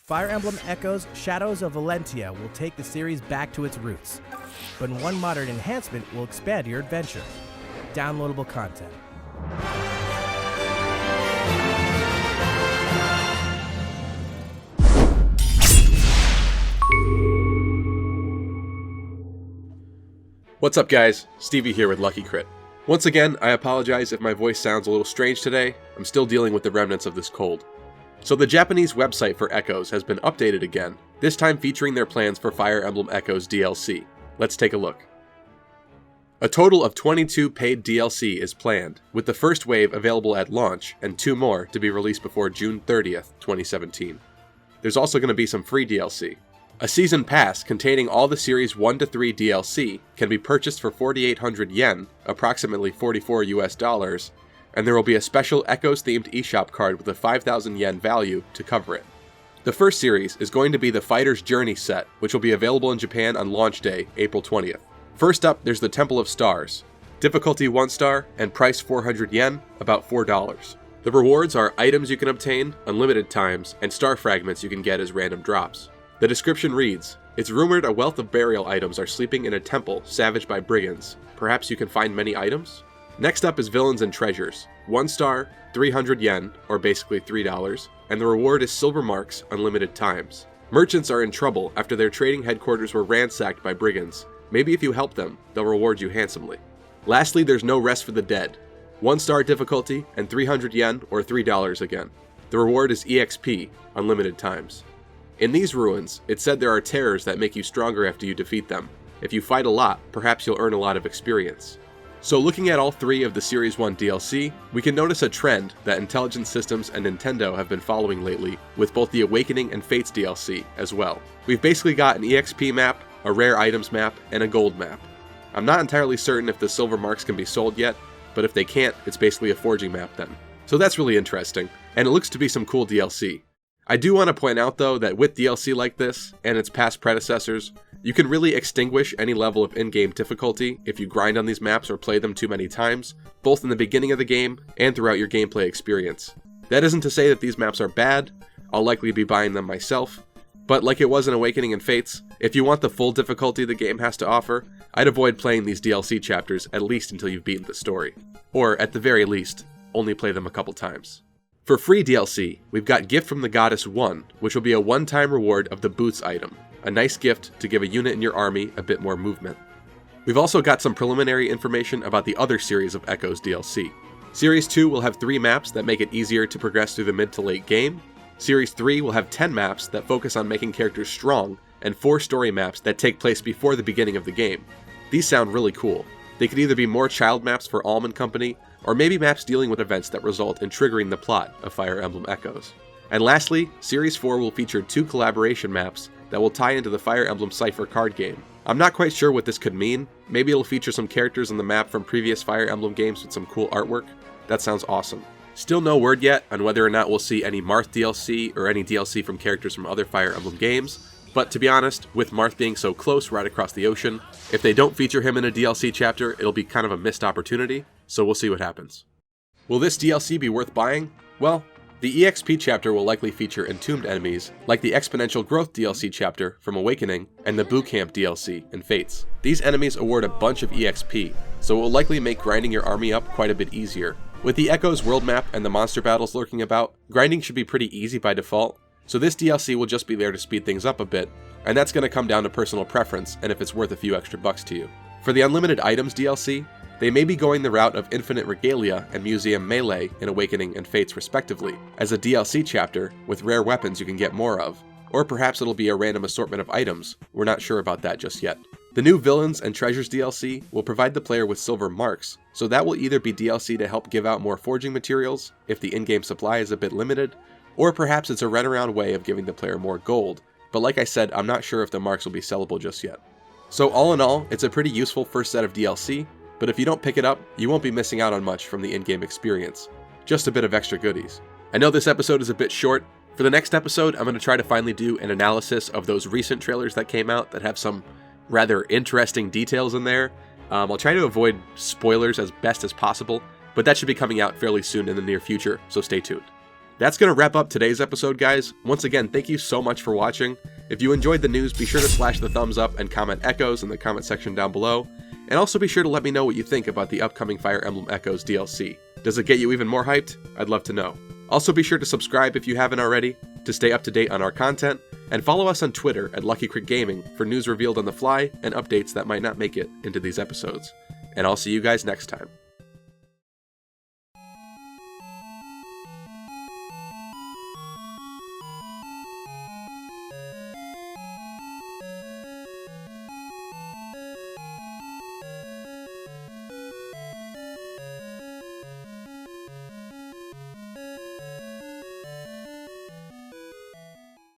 Fire Emblem Echoes Shadows of Valentia will take the series back to its roots, but one modern enhancement will expand your adventure. Downloadable content. What's up guys, Stevie here with Lucky Crit. Once again, I apologize if my voice sounds a little strange today. I'm still dealing with the remnants of this cold. So the Japanese website for Echoes has been updated again, this time featuring their plans for Fire Emblem Echoes DLC. Let's take a look. A total of 22 paid DLC is planned, with the first wave available at launch and 2 more to be released before June 30th, 2017. There's also going to be some free DLC. A season pass containing all the series 1 to 3 DLC can be purchased for 4,800 yen, approximately $44 US, and there will be a special Echoes-themed eShop card with a 5,000 yen value to cover it. The first series is going to be the Fighter's Journey set, which will be available in Japan on launch day, April 20th. First up, there's the Temple of Stars. Difficulty 1 star and price 400 yen, about $4. The rewards are items you can obtain, unlimited times, and star fragments you can get as random drops. The description reads, "It's rumored a wealth of burial items are sleeping in a temple savaged by brigands. Perhaps you can find many items?" Next up is Villains and Treasures. 1 star, 300 yen, or basically $3, and the reward is silver marks, unlimited times. Merchants are in trouble after their trading headquarters were ransacked by brigands. Maybe if you help them, they'll reward you handsomely. Lastly, there's No Rest for the Dead. 1 star difficulty, and 300 yen, or $3 again. The reward is EXP, unlimited times. In these ruins, it said there are terrors that make you stronger after you defeat them. If you fight a lot, perhaps you'll earn a lot of experience. So looking at all 3 of the Series 1 DLC, we can notice a trend that Intelligent Systems and Nintendo have been following lately, with both the Awakening and Fates DLC as well. We've basically got an EXP map, a rare items map, and a gold map. I'm not entirely certain if the silver marks can be sold yet, but if they can't, it's basically a forging map then. So that's really interesting, and it looks to be some cool DLC. I do want to point out though that with DLC like this, and its past predecessors, you can really extinguish any level of in-game difficulty if you grind on these maps or play them too many times, both in the beginning of the game and throughout your gameplay experience. That isn't to say that these maps are bad, I'll likely be buying them myself, but like it was in Awakening and Fates, if you want the full difficulty the game has to offer, I'd avoid playing these DLC chapters at least until you've beaten the story. Or at the very least, only play them a couple times. For free DLC, we've got Gift from the Goddess 1, which will be a one-time reward of the Boots item, a nice gift to give a unit in your army a bit more movement. We've also got some preliminary information about the other series of Echoes DLC. Series 2 will have 3 maps that make it easier to progress through the mid to late game. Series 3 will have 10 maps that focus on making characters strong, and 4 story maps that take place before the beginning of the game. These sound really cool. They could either be more child maps for Alm & Company, or maybe maps dealing with events that result in triggering the plot of Fire Emblem Echoes. And lastly, Series 4 will feature 2 collaboration maps that will tie into the Fire Emblem Cipher card game. I'm not quite sure what this could mean. Maybe it'll feature some characters on the map from previous Fire Emblem games with some cool artwork. That sounds awesome. Still no word yet on whether or not we'll see any Marth DLC or any DLC from characters from other Fire Emblem games, but to be honest, with Marth being so close right across the ocean, if they don't feature him in a DLC chapter, it'll be kind of a missed opportunity, so we'll see what happens. Will this DLC be worth buying? Well, the EXP chapter will likely feature entombed enemies, like the Exponential Growth DLC chapter from Awakening and the Boo Camp DLC in Fates. These enemies award a bunch of EXP, so it will likely make grinding your army up quite a bit easier. With the Echoes world map and the monster battles lurking about, grinding should be pretty easy by default, so this DLC will just be there to speed things up a bit, and that's going to come down to personal preference and if it's worth a few extra bucks to you. For the Unlimited Items DLC, they may be going the route of Infinite Regalia and Museum Melee in Awakening and Fates respectively, as a DLC chapter with rare weapons you can get more of, or perhaps it'll be a random assortment of items. We're not sure about that just yet. The new Villains and Treasures DLC will provide the player with silver marks, so that will either be DLC to help give out more forging materials if the in-game supply is a bit limited, or perhaps it's a runaround way of giving the player more gold, but like I said, I'm not sure if the marks will be sellable just yet. So all in all, it's a pretty useful first set of DLC, but if you don't pick it up, you won't be missing out on much from the in-game experience. Just a bit of extra goodies. I know this episode is a bit short. For the next episode, I'm going to try to finally do an analysis of those recent trailers that came out that have some rather interesting details in there. I'll try to avoid spoilers as best as possible, but that should be coming out fairly soon in the near future, so stay tuned. That's going to wrap up today's episode, guys. Once again, thank you so much for watching. If you enjoyed the news, be sure to slash the thumbs up and comment Echoes in the comment section down below. And also be sure to let me know what you think about the upcoming Fire Emblem Echoes DLC. Does it get you even more hyped? I'd love to know. Also be sure to subscribe if you haven't already, to stay up to date on our content, and follow us on Twitter at LuckyCritGaming for news revealed on the fly and updates that might not make it into these episodes. And I'll see you guys next time.